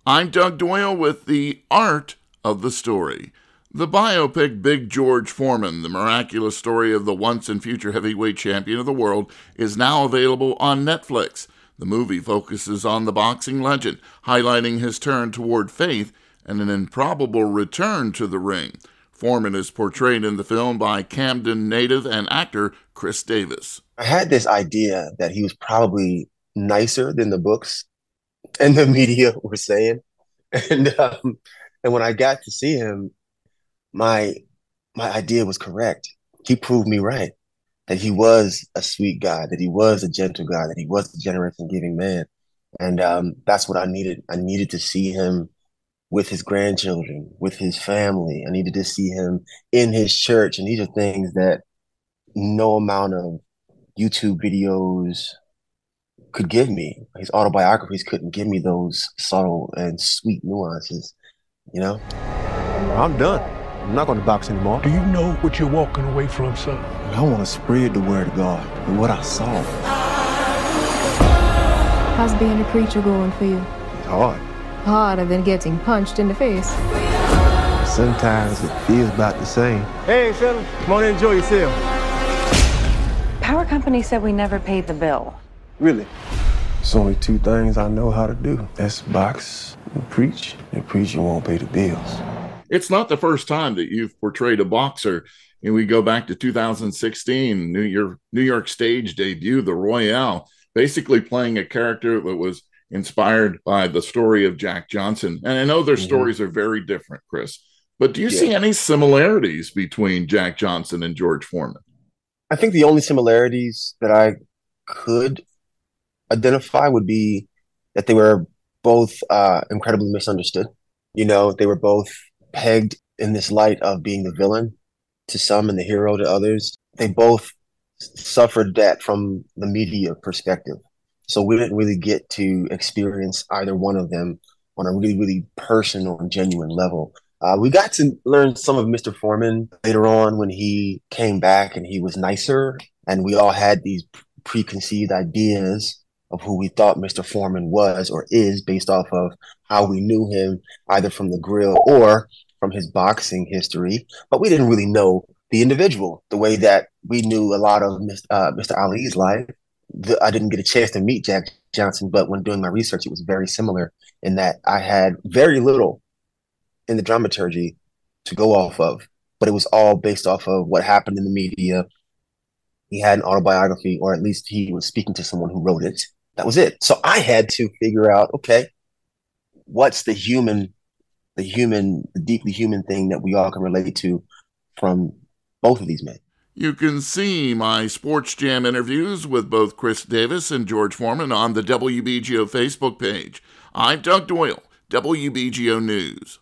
I'm Doug Doyle with the art of the story. The biopic Big George Foreman, the miraculous story of the once and future heavyweight champion of the world, is now available on Netflix. The movie focuses on the boxing legend, highlighting his turn toward faith and an improbable return to the ring. Foreman is portrayed in the film by Camden native and actor Khris Davis. I had this idea that he was probably nicer than the books and the media were saying. And when I got to see him, my idea was correct. He proved me right, that he was a sweet guy, that he was a gentle guy, that he was a generous and giving man. And that's what I needed. I needed to see him with his grandchildren, with his family. I needed to see him in his church. And these are things that no amount of YouTube videos could give me. His autobiographies couldn't give me those subtle and sweet nuances, you know? I'm done. I'm not going to box anymore. Do you know what you're walking away from, son? I want to spread the word of God and what I saw. How's being a preacher going for you? It's hard. Harder than getting punched in the face. Sometimes it feels about the same. Hey, fella, come on and enjoy yourself. Power company said we never paid the bill. Really? There's only two things I know how to do. That's box and preach. And preaching won't pay the bills. It's not the first time that you've portrayed a boxer. And we go back to 2016, New York stage debut, The Royale, basically playing a character that was inspired by the story of Jack Johnson. And I know their stories are very different, Khris, but do you see any similarities between Jack Johnson and George Foreman? I think the only similarities that I could identify would be that they were both incredibly misunderstood. You know, they were both pegged in this light of being the villain to some and the hero to others. They both suffered that from the media perspective. So we didn't really get to experience either one of them on a really, really personal and genuine level. We got to learn some of Mr. Foreman later on when he came back and he was nicer. And we all had these preconceived ideas of who we thought Mr. Foreman was or is based off of how we knew him, either from the grill or from his boxing history. But we didn't really know the individual the way that we knew a lot of Mr. Ali's life. I didn't get a chance to meet Jack Johnson, but when doing my research, it was very similar in that I had very little in the dramaturgy to go off of, but it was all based off of what happened in the media. He had an autobiography, or at least he was speaking to someone who wrote it. That was it. So I had to figure out, okay, what's the deeply human thing that we all can relate to from both of these men. You can see my Sports Jam interviews with both Khris Davis and George Foreman on the WBGO Facebook page. I'm Doug Doyle, WBGO News.